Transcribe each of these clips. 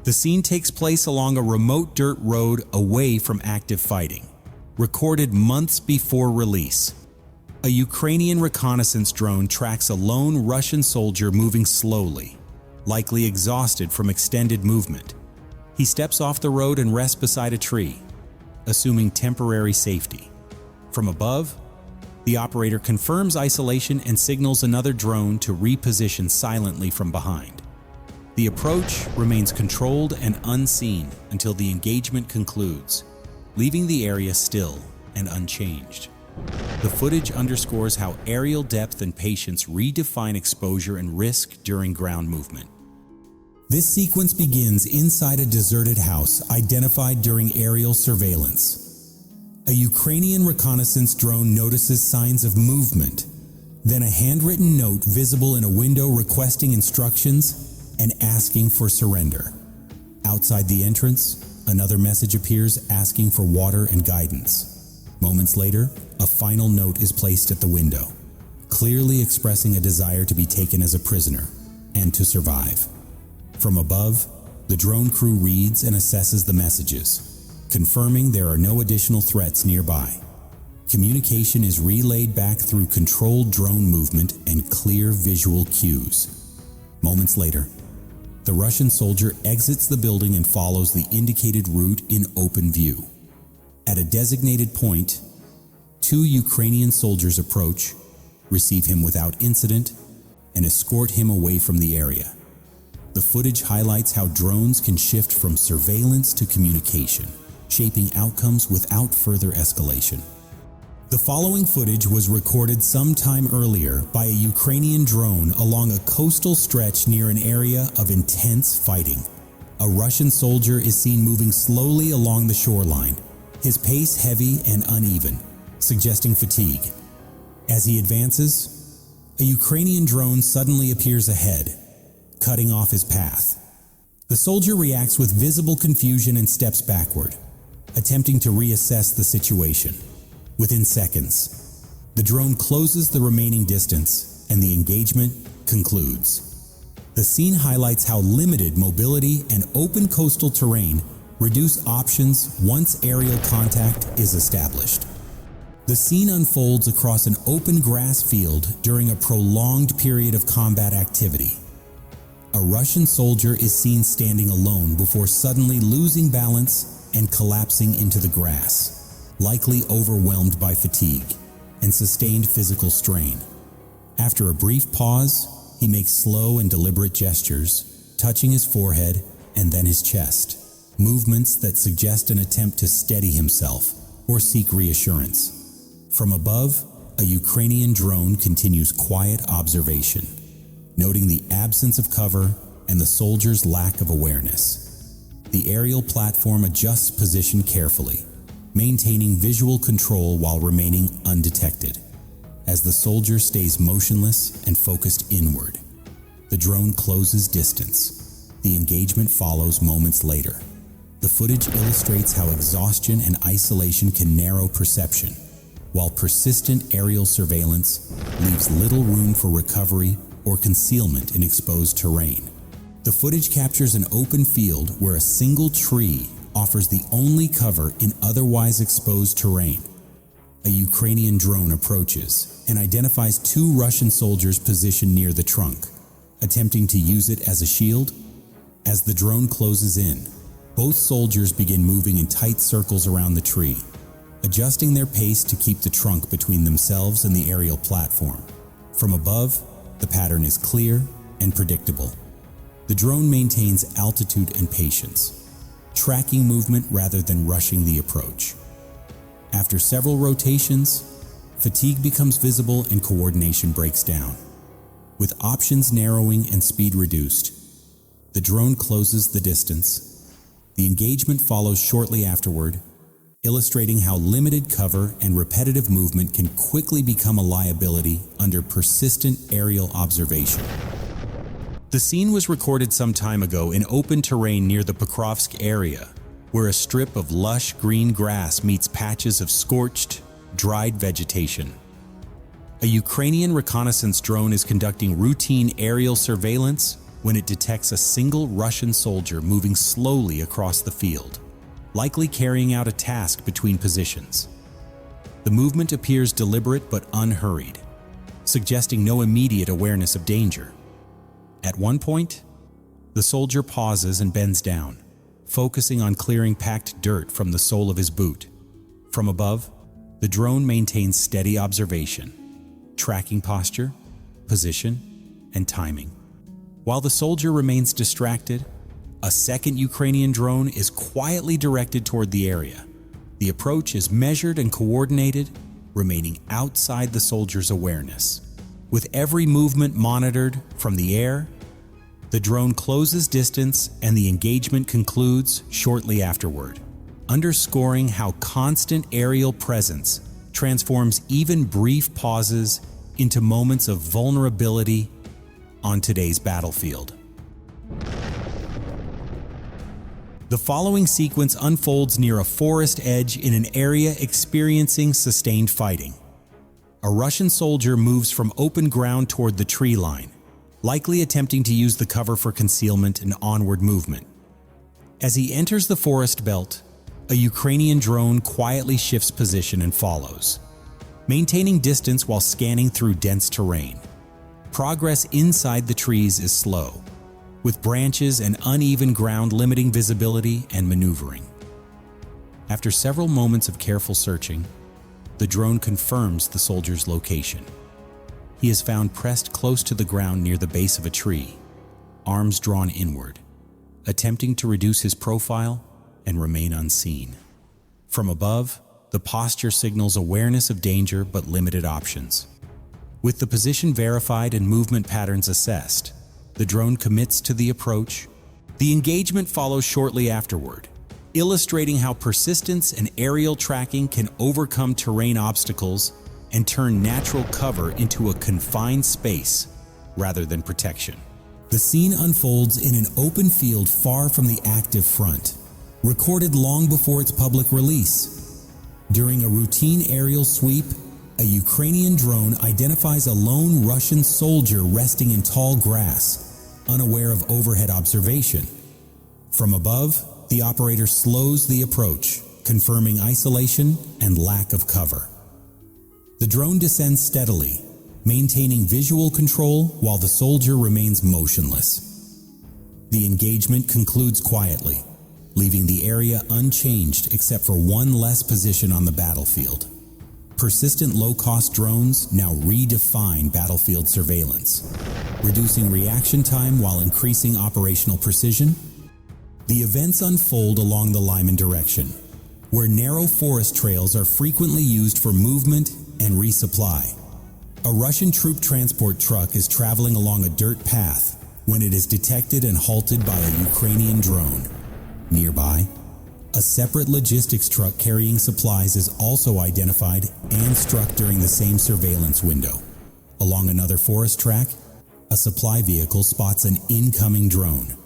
The scene takes place along a remote dirt road away from active fighting, recorded months before release. A Ukrainian reconnaissance drone tracks a lone Russian soldier moving slowly, likely exhausted from extended movement. He steps off the road and rests beside a tree, assuming temporary safety. From above, the operator confirms isolation and signals another drone to reposition silently from behind. The approach remains controlled and unseen until the engagement concludes, leaving the area still and unchanged. The footage underscores how aerial depth and patience redefine exposure and risk during ground movement. This sequence begins inside a deserted house identified during aerial surveillance. A Ukrainian reconnaissance drone notices signs of movement, then a handwritten note visible in a window requesting instructions and asking for surrender. Outside the entrance, another message appears asking for water and guidance. Moments later, a final note is placed at the window, clearly expressing a desire to be taken as a prisoner and to survive. From above, the drone crew reads and assesses the messages, confirming there are no additional threats nearby. Communication is relayed back through controlled drone movement and clear visual cues. Moments later, the Russian soldier exits the building and follows the indicated route in open view. At a designated point, 2 Ukrainian soldiers approach, receive him without incident, and escort him away from the area. The footage highlights how drones can shift from surveillance to communication, shaping outcomes without further escalation. The following footage was recorded sometime earlier by a Ukrainian drone along a coastal stretch near an area of intense fighting. A Russian soldier is seen moving slowly along the shoreline, his pace heavy and uneven, suggesting fatigue. As he advances, a Ukrainian drone suddenly appears ahead, cutting off his path. The soldier reacts with visible confusion and steps backward, attempting to reassess the situation. Within seconds, the drone closes the remaining distance and the engagement concludes. The scene highlights how limited mobility and open coastal terrain reduce options once aerial contact is established. The scene unfolds across an open grass field during a prolonged period of combat activity. A Russian soldier is seen standing alone before suddenly losing balance and collapsing into the grass, likely overwhelmed by fatigue and sustained physical strain. After a brief pause, he makes slow and deliberate gestures, touching his forehead and then his chest, movements that suggest an attempt to steady himself or seek reassurance. From above, a Ukrainian drone continues quiet observation, noting the absence of cover and the soldier's lack of awareness. The aerial platform adjusts position carefully, maintaining visual control while remaining undetected. As the soldier stays motionless and focused inward, the drone closes distance. The engagement follows moments later. The footage illustrates how exhaustion and isolation can narrow perception, while persistent aerial surveillance leaves little room for recovery or concealment in exposed terrain. The footage captures an open field where a single tree offers the only cover in otherwise exposed terrain. A Ukrainian drone approaches and identifies 2 Russian soldiers positioned near the trunk, attempting to use it as a shield. As the drone closes in, both soldiers begin moving in tight circles around the tree, adjusting their pace to keep the trunk between themselves and the aerial platform. From above, the pattern is clear and predictable. The drone maintains altitude and patience, tracking movement rather than rushing the approach. After several rotations, fatigue becomes visible and coordination breaks down. With options narrowing and speed reduced, the drone closes the distance. The engagement follows shortly afterward, illustrating how limited cover and repetitive movement can quickly become a liability under persistent aerial observation. The scene was recorded some time ago in open terrain near the Pokrovsk area, where a strip of lush green grass meets patches of scorched, dried vegetation. A Ukrainian reconnaissance drone is conducting routine aerial surveillance when it detects a single Russian soldier moving slowly across the field, likely carrying out a task between positions. The movement appears deliberate but unhurried, suggesting no immediate awareness of danger. At one point, the soldier pauses and bends down, focusing on clearing packed dirt from the sole of his boot. From above, the drone maintains steady observation, tracking posture, position, and timing. While the soldier remains distracted, a second Ukrainian drone is quietly directed toward the area. The approach is measured and coordinated, remaining outside the soldier's awareness. With every movement monitored from the air, the drone closes distance and the engagement concludes shortly afterward, underscoring how constant aerial presence transforms even brief pauses into moments of vulnerability on today's battlefield. The following sequence unfolds near a forest edge in an area experiencing sustained fighting. A Russian soldier moves from open ground toward the tree line, likely attempting to use the cover for concealment and onward movement. As he enters the forest belt, a Ukrainian drone quietly shifts position and follows, maintaining distance while scanning through dense terrain. Progress inside the trees is slow, with branches and uneven ground limiting visibility and maneuvering. After several moments of careful searching, the drone confirms the soldier's location. He is found pressed close to the ground near the base of a tree, arms drawn inward, attempting to reduce his profile and remain unseen. From above, the posture signals awareness of danger but limited options. With the position verified and movement patterns assessed, the drone commits to the approach. The engagement follows shortly afterward, illustrating how persistence and aerial tracking can overcome terrain obstacles and turn natural cover into a confined space rather than protection. The scene unfolds in an open field far from the active front, recorded long before its public release. During a routine aerial sweep, a Ukrainian drone identifies a lone Russian soldier resting in tall grass, unaware of overhead observation. From above, the operator slows the approach, confirming isolation and lack of cover. The drone descends steadily, maintaining visual control while the soldier remains motionless. The engagement concludes quietly, leaving the area unchanged except for one less position on the battlefield. Persistent low-cost drones now redefine battlefield surveillance, reducing reaction time while increasing operational precision. The events unfold along the Lyman direction, where narrow forest trails are frequently used for movement and resupply. A Russian troop transport truck is traveling along a dirt path when it is detected and halted by a Ukrainian drone. Nearby, a separate logistics truck carrying supplies is also identified and struck during the same surveillance window. Along another forest track, a supply vehicle spots an incoming drone,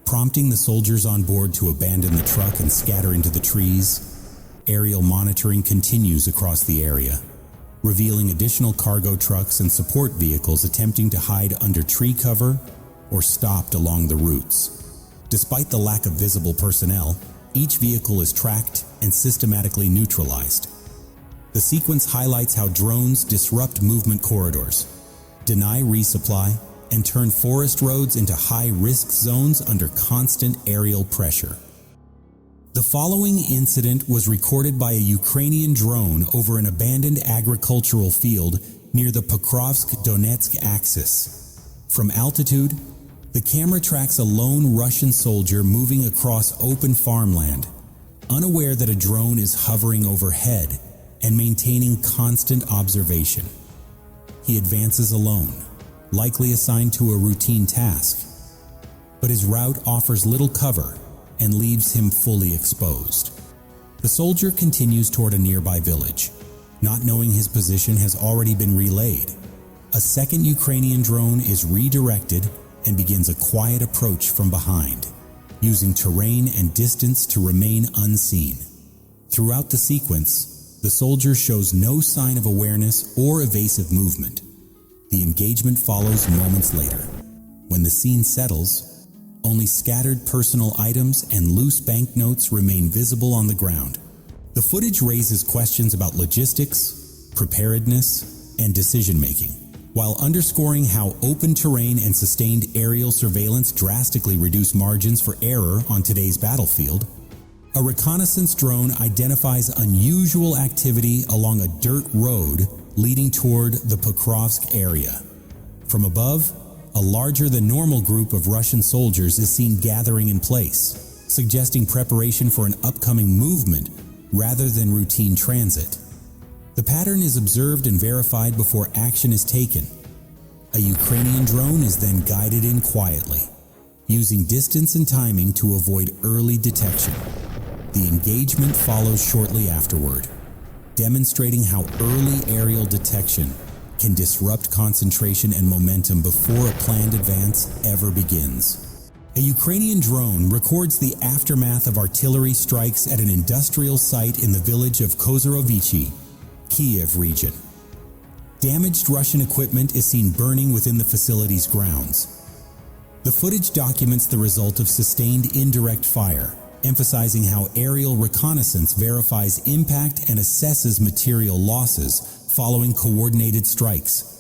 prompting the soldiers on board to abandon the truck and scatter into the trees. Aerial monitoring continues across the area, revealing additional cargo trucks and support vehicles attempting to hide under tree cover or stopped along the routes. Despite the lack of visible personnel, each vehicle is tracked and systematically neutralized. The sequence highlights how drones disrupt movement corridors, deny resupply, and turn forest roads into high-risk zones under constant aerial pressure. The following incident was recorded by a Ukrainian drone over an abandoned agricultural field near the Pokrovsk-Donetsk axis. From altitude, the camera tracks a lone Russian soldier moving across open farmland, unaware that a drone is hovering overhead and maintaining constant observation. He advances alone, likely assigned to a routine task, but his route offers little cover and leaves him fully exposed. The soldier continues toward a nearby village, not knowing his position has already been relayed. A second Ukrainian drone is redirected and begins a quiet approach from behind, using terrain and distance to remain unseen. Throughout the sequence, the soldier shows no sign of awareness or evasive movement. The engagement follows moments later, When the scene settles, only scattered personal items and loose banknotes remain visible on the ground. The footage raises questions about logistics, preparedness, and decision-making, while underscoring how open terrain and sustained aerial surveillance drastically reduce margins for error on today's battlefield. A reconnaissance drone identifies unusual activity along a dirt road leading toward the Pokrovsk area. From above, a larger-than-normal group of Russian soldiers is seen gathering in place, suggesting preparation for an upcoming movement rather than routine transit. The pattern is observed and verified before action is taken. A Ukrainian drone is then guided in quietly, using distance and timing to avoid early detection. The engagement follows shortly afterward, demonstrating how early aerial detection can disrupt concentration and momentum before a planned advance ever begins. A Ukrainian drone records the aftermath of artillery strikes at an industrial site in the village of Kozorovichi, Kiev region. Damaged Russian equipment is seen burning within the facility's grounds. The footage documents the result of sustained indirect fire, emphasizing how aerial reconnaissance verifies impact and assesses material losses following coordinated strikes.